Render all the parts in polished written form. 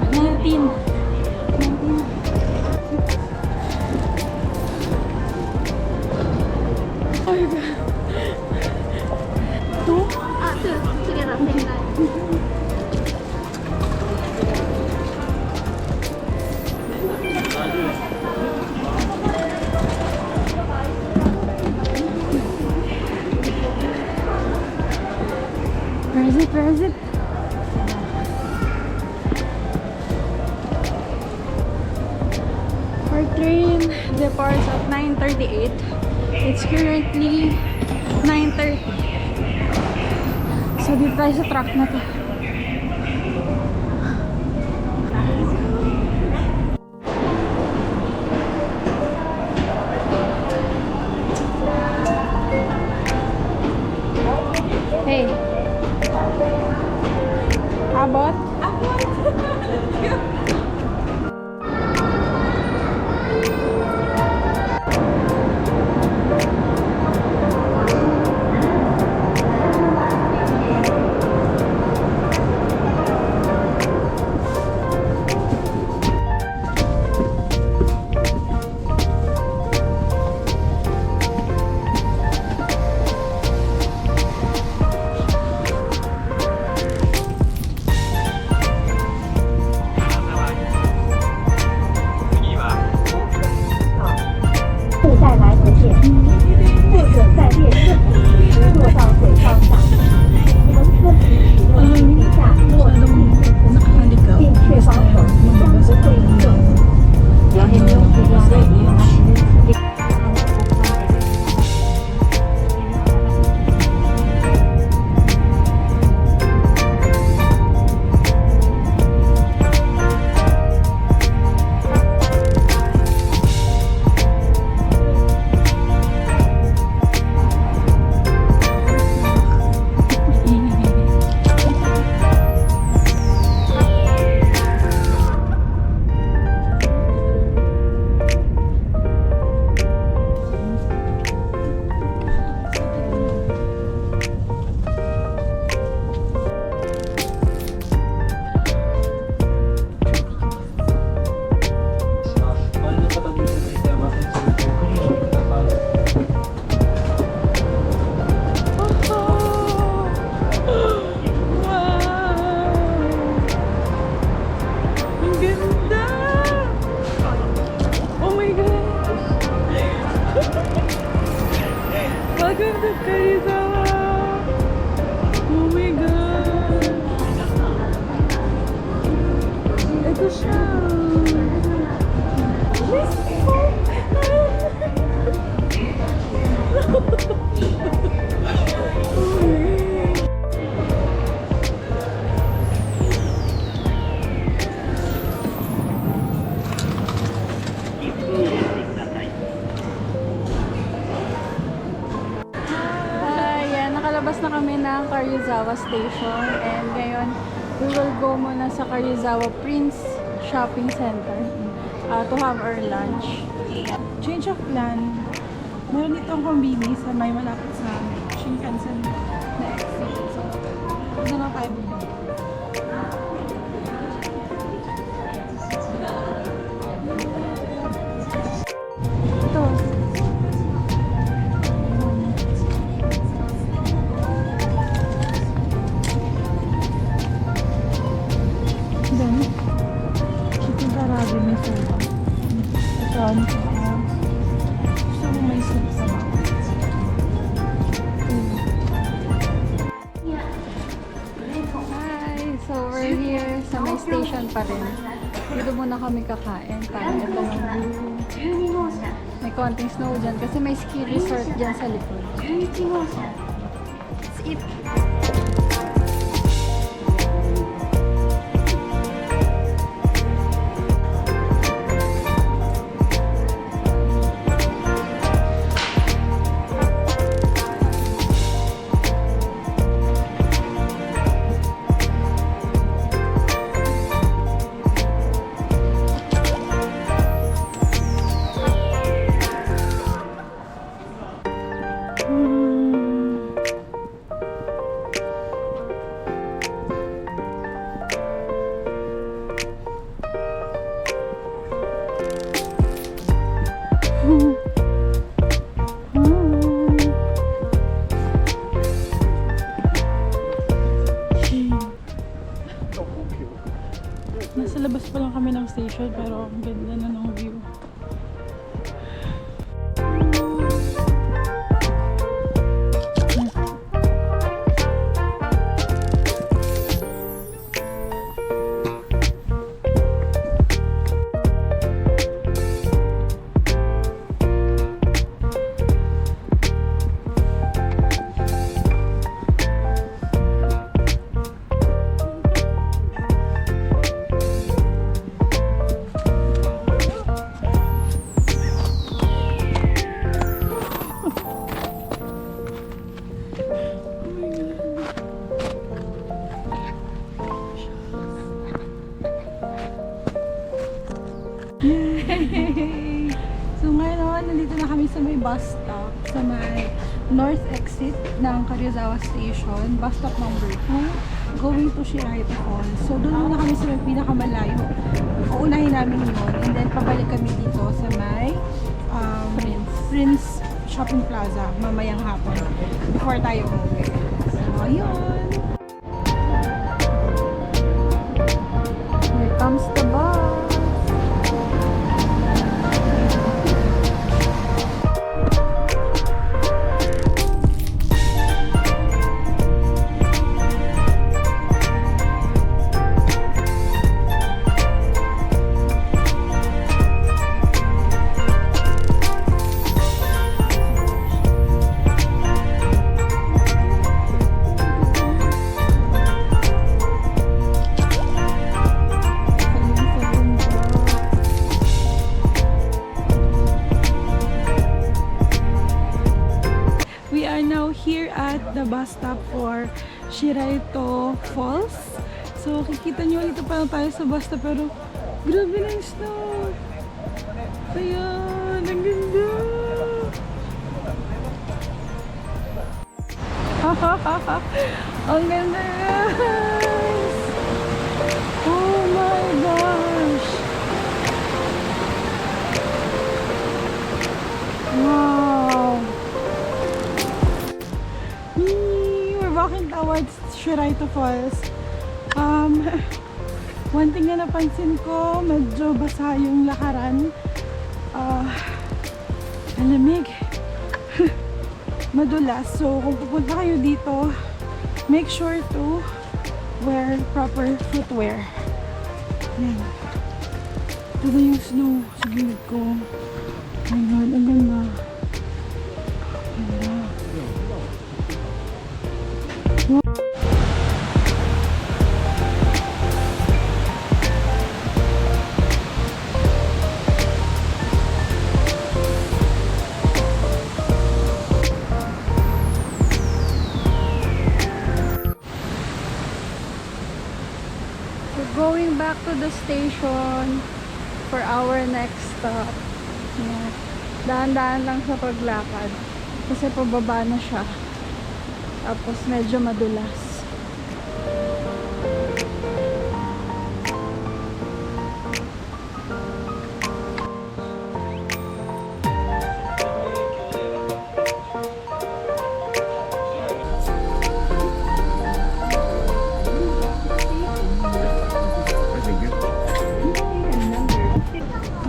19. 19. Oh my god. 2? あ、そう、次の正解。Where is it? Where is it? Our train departs at 9:38. It's currently 9:30. So, dito tayo sa truck na to. Hey. Abot? Maganda kayo sa oh my god. Ito siya. Nakalabas na kami ng Karuizawa Station and ngayon we will go muna sa Karuizawa Prince Shopping Center to have our lunch. Change of plan. Meron ditong kombini sa may malapit sa Shinkansen na exit. So, doon na tayo bumili. Ito. Chicken karabi may soba. Ito, gusto mo may soup sa bawah. Hi! So, we're here sa may station pa rin. Dito muna kami kakain. Parang ito yung may konting snow dyan kasi may ski resort dyan sa likod. Let's eat! nasa labas pa lang kami ng station pero ang ganda na ng view. Yay! So ngayon, nandito na kami sa may bus stop, sa may north exit ng Karuizawa Station, bus stop number 2, going to Shiraito Falls. So doon muna kami sa may pinakamalayo. Uunahin namin yun, and then pabalik kami dito sa may Prince Shopping Plaza mamayang hapon before tayo umuwi. So ayun! Here comes the bus! Here at the bus stop for Shiraito Falls. So, kikita nyo, dito pa lang tayo sa bus stop pero grabe na yung snow. Ayan, ang ganda. Ang ganda guys. Oh my gosh. Wow. We're walking towards Shiraito Falls. One thing na napansin ko, medyo basa yung lakaran. Ang lamig. Madulas. So, kung pupunta kayo dito, make sure to wear proper footwear. Yan. Ito na yung snow sa gilid ko. Oh my God, ang ganda. Ganda. Going back to the station for our next stop. Yeah. Dahan-dahan lang sa paglakad kasi pababa na siya. Tapos medyo madulas.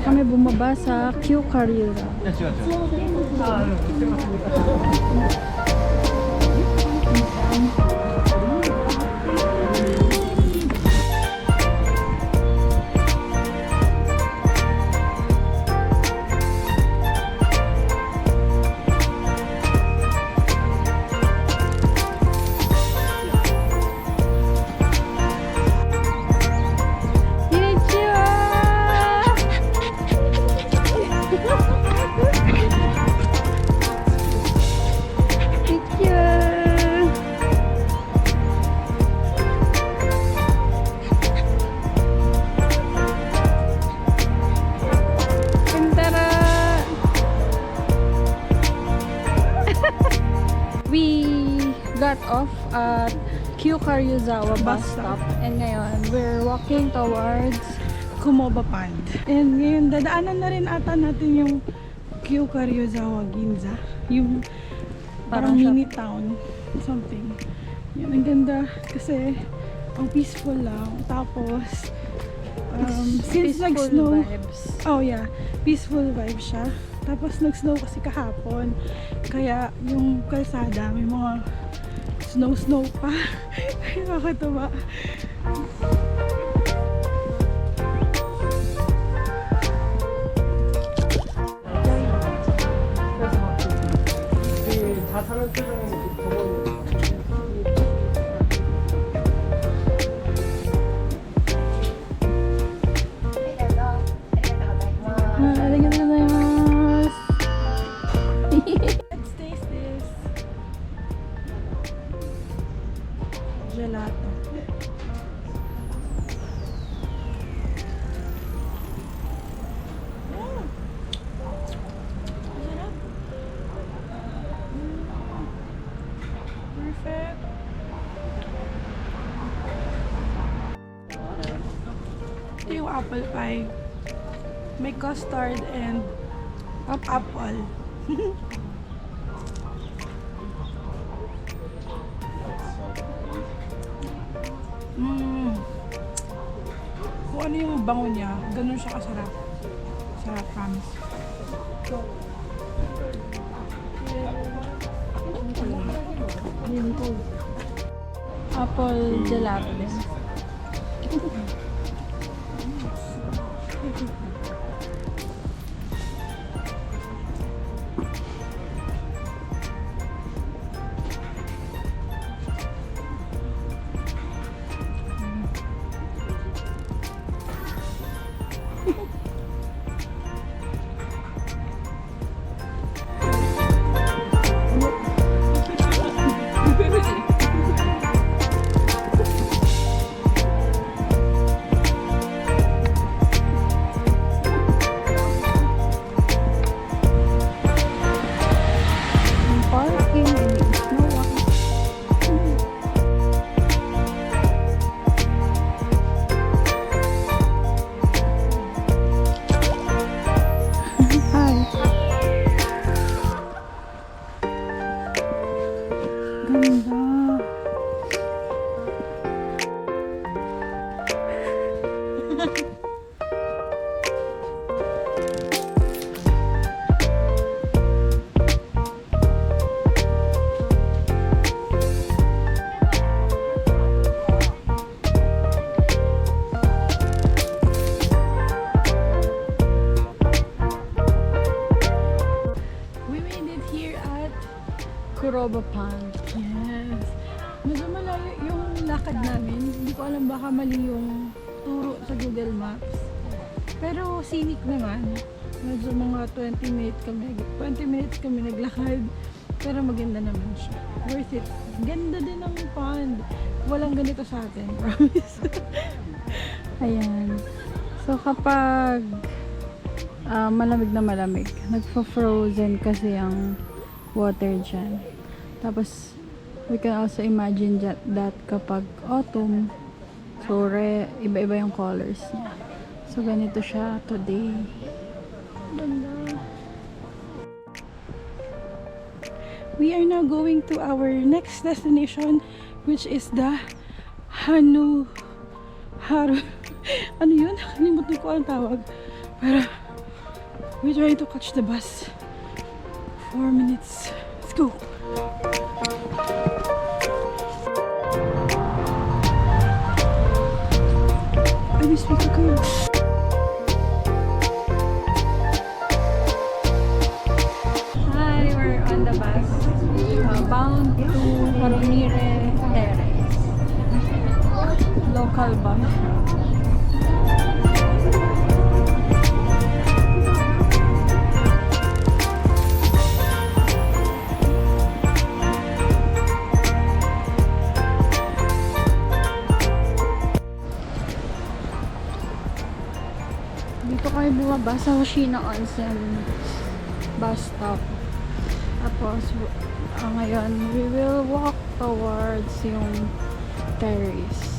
Kami bumaba sa Q Carrera. Got off at Q Karuizawa bus stop and ngayon we're walking towards Kumoba Pond. And ngayon dadaanan na rin ata natin yung Q Karuizawa Ginza, yung parang mini town something. Yan, ang ganda kasi ang peaceful lang, tapos Since Peaceful nag-snow, vibes. oh yeah, peaceful vibe siya. Tapos nag-snow kasi kahapon. Kaya yung kalsada may mga snow pa. Nakakatuwa. Arigatou gozaimasu. Let's taste this. Gelato. Sarap. Perfect. Ito yung apple pie. May custard and apple. Kung ano yung bango niya, ganun siya kasarap. Sarap, promise. Apple gelato din. Parking and snow white. Hi. Ganda. We made it here at Kuroba Pond. Yes. Medyo malayo yung lakad namin. Hindi ko alam baka mali yung turo sa Google Maps. Pero scenic naman. Medyo mga 20 minutes kami naglakad. Pero maganda naman siya. Worth it. Ganda din ng pond. Walang ganito sa atin, promise. Ayan. So kapag malamig na malamig, nagpo-frozen kasi ang water dyan. Tapos we can also imagine that kapag autumn, so iba-iba yung colors niya. So ganito siya today. Ganda. We are now going to our next destination, which is the Haru. Ano yun? Nakalimutan ko ang tawag. Pero we try to catch the bus. 4 minutes. Let's go. I miss me kayo. Hi, we're on the bus. Bound to Harumire Terrace. Local bus. Dito kami bumaba sa Hoshino Onsen bus stop. Tapos, ngayon, we will walk towards yung terrace.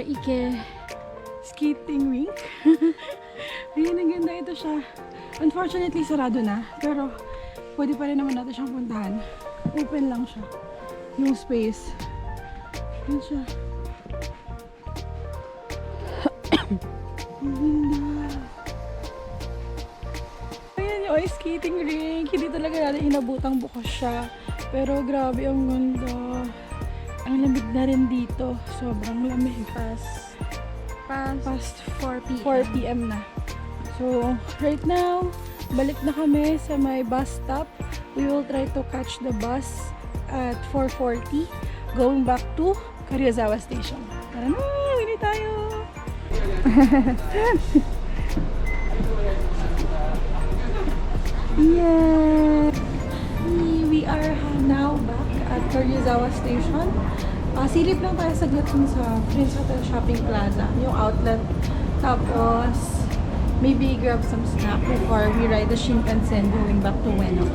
Ike skating rink. Ayan, ang ganda ito siya. Unfortunately, sarado na. Pero, pwede pa rin naman natin siyang puntahan. Open lang siya. Yung space. Ayan siya. Ang ganda. Ayan yung ice skating rink. Hindi talaga natin inabutang bukas siya. Pero grabe, ang ganda. Ang lamig na rin dito. Sobrang lamig. Past 4 p.m. na. So, right now, balik na kami sa my bus stop. We will try to catch the bus at 4:40 going back to Karuizawa Station. Tara na! Wili tayo! Yeah! We are now back at Karuizawa Station. Silip lang tayo saglit dun sa Prince Hotel Shopping Plaza, yung outlet. Tapos, maybe grab some snack before we ride the Shinkansen going back to Ueno.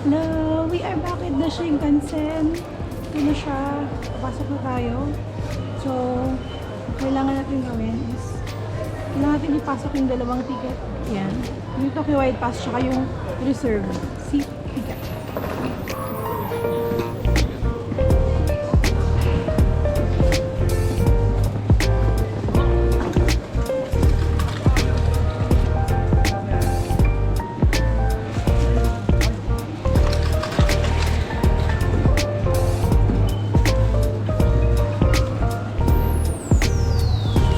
Hello, we are back at the Shinkansen. Ito na siya. Pasok na tayo. So, kailangan natin gawin is kailangan natin ipasok yung dalawang ticket. Yan. Yung Tokyo Wide Pass tsaka yung reserve seat ticket.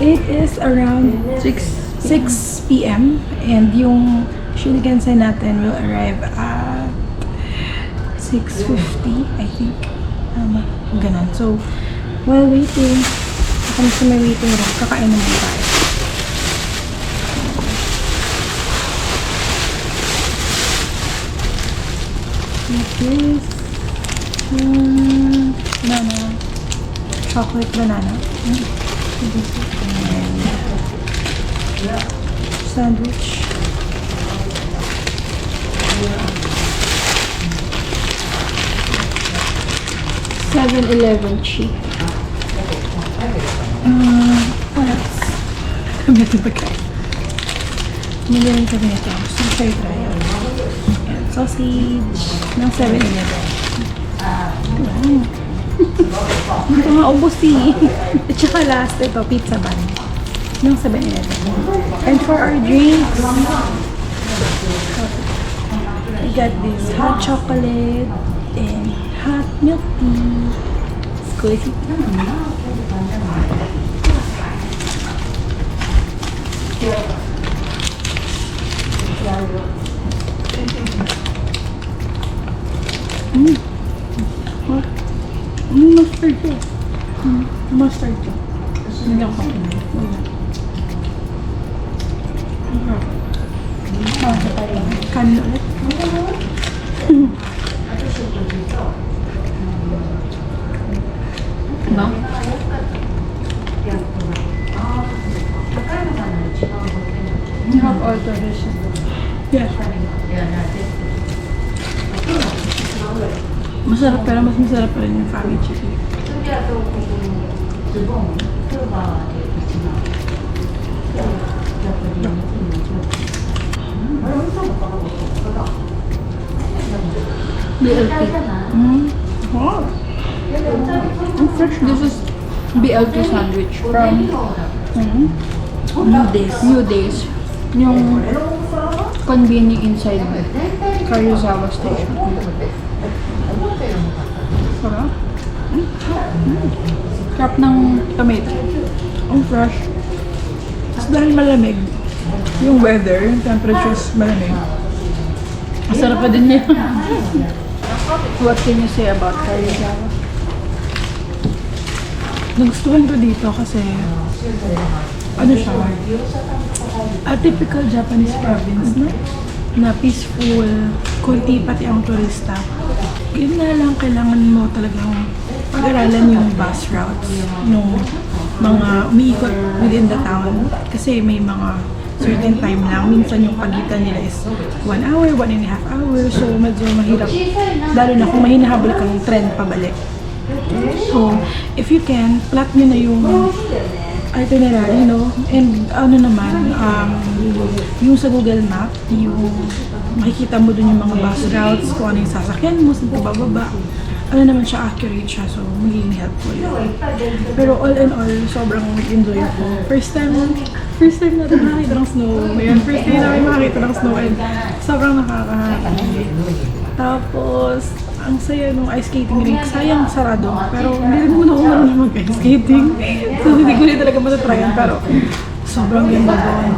It is around 6 p.m. and yung Shinkansen natin will arrive at 6:50, I think. Ganun. So, while waiting, kami sa may waiting room, kakain naman tayo. Like this. Banana. Chocolate banana. Sandwich. 7-Eleven cheap. What else? Kami ito pagkain. Nilirin kami ito. So, try. Ayan, sausage ng 7-Eleven. Ito nga, ubos eh. At saka last, ito, pizza bun. Ng 7-Eleven. And for our drinks, we got this hot chocolate and hot milk tea. Squeezy. Mustard siya. Mustard siya. Hindi ako kainin. Kanin ulit. Ba? You have all tradition. Yes. Masarap, pero mas masarap pa rin yung family chicken. BLT. Wow. Ang fresh. This is BLT sandwich from New Days. Yung convening inside Karuizawa Station. Sarap. Sarap ng tomato. Ang fresh. Tapos dahil malamig, yung weather, yung temperatures malamig. Masarap pa din niya. What can you say about Karuizawa? Nagustuhan ko dito kasi ano siya, a typical Japanese province, no? Na peaceful, konti pati ang turista. Yun nga lang, kailangan mo talagang pag-aralan yung bus routes, yung mga umiikot within the town. Kasi may mga certain time lang. Minsan yung pagitan nila is 1 hour, 1.5 hours. So, medyo mahirap. Lalo na kung may hinahabol kang trend pabalik. So, if you can, plot nyo na yung itinerary, no? And ano naman, yung sa Google Map, yung makikita mo dun yung mga bus routes, kung ano yung sasakyan mo, saan ka bababa. Ano naman siya, accurate siya, so magiging helpful. Pero all in all, sobrang enjoy ko. First time natin makakita ng snow. Ayan, first time namin makakita ng snow and sobrang nakakahappy. Tapos, ang saya nung ice skating rink. Sayang sarado, pero hindi rin naman ako marunong mag-ice skating. So hindi ko rin talaga matatryan, pero sobrang ganda doon.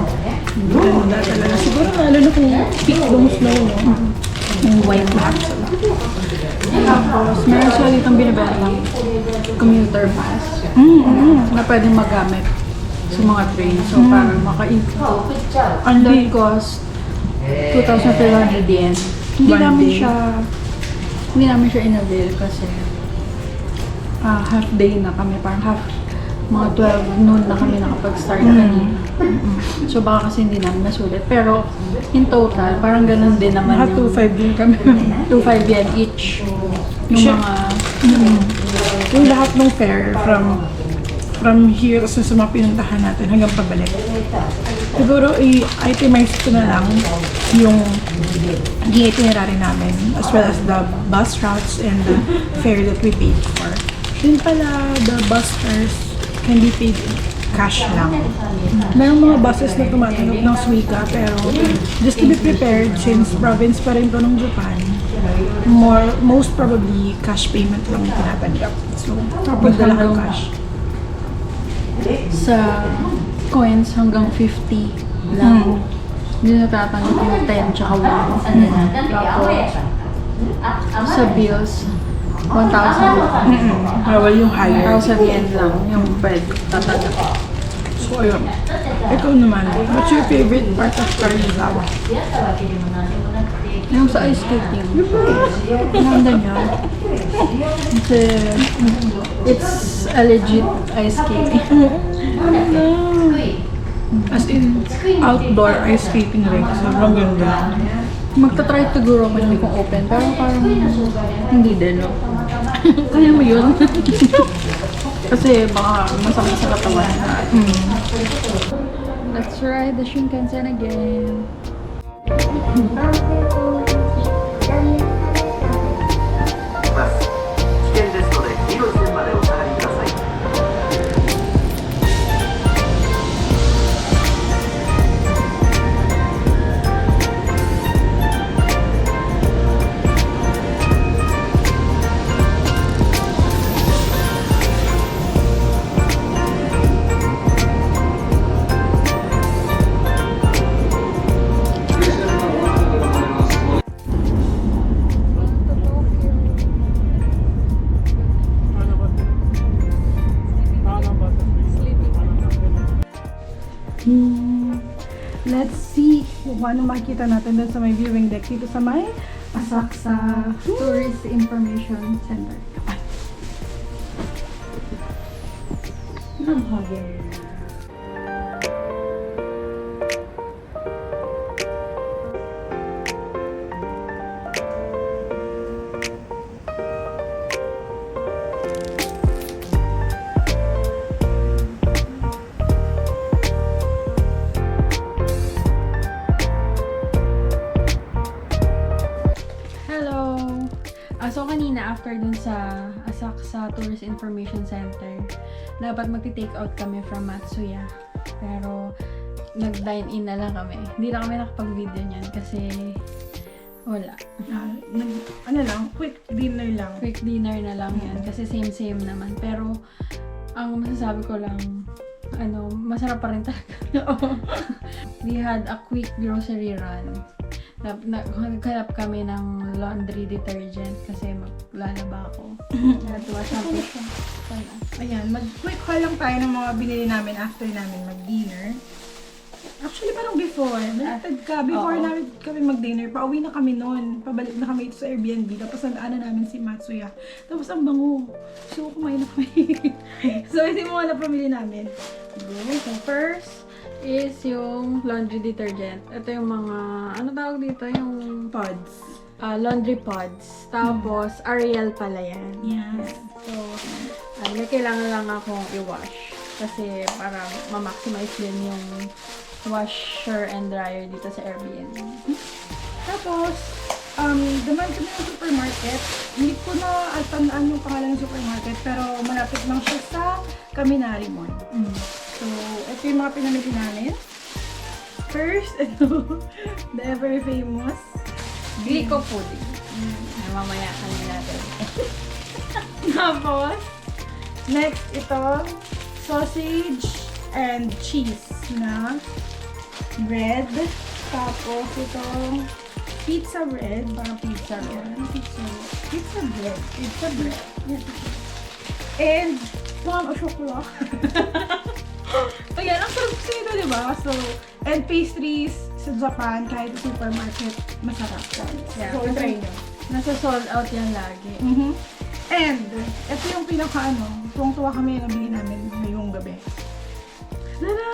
Ganda talaga. Siguro lalo na kung peak ng snow, no? Yung white lahat. Tapos, meron sila ditong binibentang commuter pass na pwedeng magamit sa mga train. So, parang maka-ikot. And that cost 2,500 yen. Hindi One namin day. Hindi namin siya in-avail kasi half day na kami. Parang mga 12 noon na kami nakapag-start kanina. So baka kasi hindi namin masulit. Pero in total, parang ganun din naman Mga 2.5 din kami. 2,500 yen each. Yung Sure. mga Yung lahat ng fare from here sa mga pinuntahan natin hanggang pabalik. Siguro i-itemize ko na lang yung itinerary namin as well as the bus routes and the fare that we paid for. Yun pala, the bus fares can be paid cash lang. Merong mga buses na tumatanggap ng Suica pero just to be prepared since province pa rin to ng Japan, most probably cash payment lang yung tinatanggap. So, magdala kang cash. sa coins hanggang 50 lang. Hindi natatanggap yung 10 tsaka 1. Tapos sa bills, 1,000 Bawal yung higher. 1,000 yen lang yung pwede tatanggap. So, ayun. Ikaw naman, what's your favorite part of Karuizawa? Yung sa ice skating, ganda niya. Kasi it's a legit ice skating. As in, outdoor ice skating rink. Sobrang ganda. Magta-try siguro ako hindi kong open, pero parang hindi din, no? Kaya mo yun. Kasi baka masakit sa katawan. Let's ride the Shinkansen again. ます危険ですので黄色い線までお下がりください。 Let's see kung ano makikita natin doon sa may viewing deck dito sa may Asakusa Tourist Information Center. Hello! So kanina, after dun sa Asakusa Tourist Information Center, dapat magti-take out kami from Matsuya. Pero, nag-dine-in na lang kami. Hindi na kami nakapag-video niyan kasi wala. ano lang, quick dinner lang. Quick dinner na lang yan kasi same-same naman. Pero, ang masasabi ko lang, masarap pa rin talaga. We had a quick grocery run. Naghanap kami ng laundry detergent kasi maglalaba ako. At wash shampoo siya. Ayan, mag-quick haul lang tayo ng mga binili namin after namin mag-dinner. Actually, parang before. Baliktad ka. Before Oo. namin kami mag-dinner, pauwi na kami noon. Pabalik na kami sa Airbnb. Tapos nadaanan namin si Matsuya. Tapos ang bango. So, kumain na kami. So, ito yung mga napamili namin. Okay, so first is yung laundry detergent. Ito yung mga, ano tawag dito? Yung Pods. laundry pods. Tapos, Ariel pala yan. Yes. So, may kailangan lang akong i-wash. Kasi para ma-maximize din yung washer and dryer dito sa Airbnb. Tapos, dumaan kami ng supermarket. Hindi ko na tandaan yung pangalan ng supermarket, pero malapit lang siya sa Kaminari Mall. So, ito yung mga pinamili namin. First, ito, the ever famous Glico pudding. Mamaya kami natin. Tapos, next ito, sausage and cheese na bread. Tapos itong pizza bread. Parang pizza bread. Pizza bread. Pizza bread. Yes. And, mga chocolate. Ayan, ang sarap kasi ito, diba? So, and pastries sa Japan, kahit sa supermarket, masarap. Yeah. So, try nyo. Nasa sold out yan lagi. And, ito yung tuwang-tuwa kami na nabili namin ngayong gabi. Tada!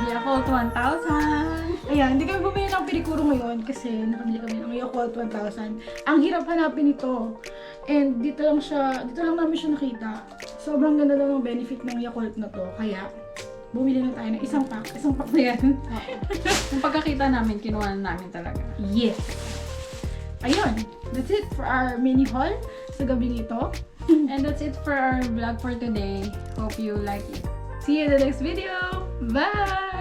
Yakult 1000. Ayan, hindi kami bumili ng Pirikuro ngayon kasi nakabili kami ng Yakult 1000. Ang hirap hanapin ito. And dito lang namin siya nakita. Sobrang ganda daw ng benefit ng Yakult na to. Kaya, bumili na tayo ng isang pack. Isang pack na yan. Yung pagkakita namin, kinuha na namin talaga. Yes! Ayun, that's it for our mini haul sa gabing ito. And that's it for our vlog for today. Hope you like it. See you in the next video. Bye!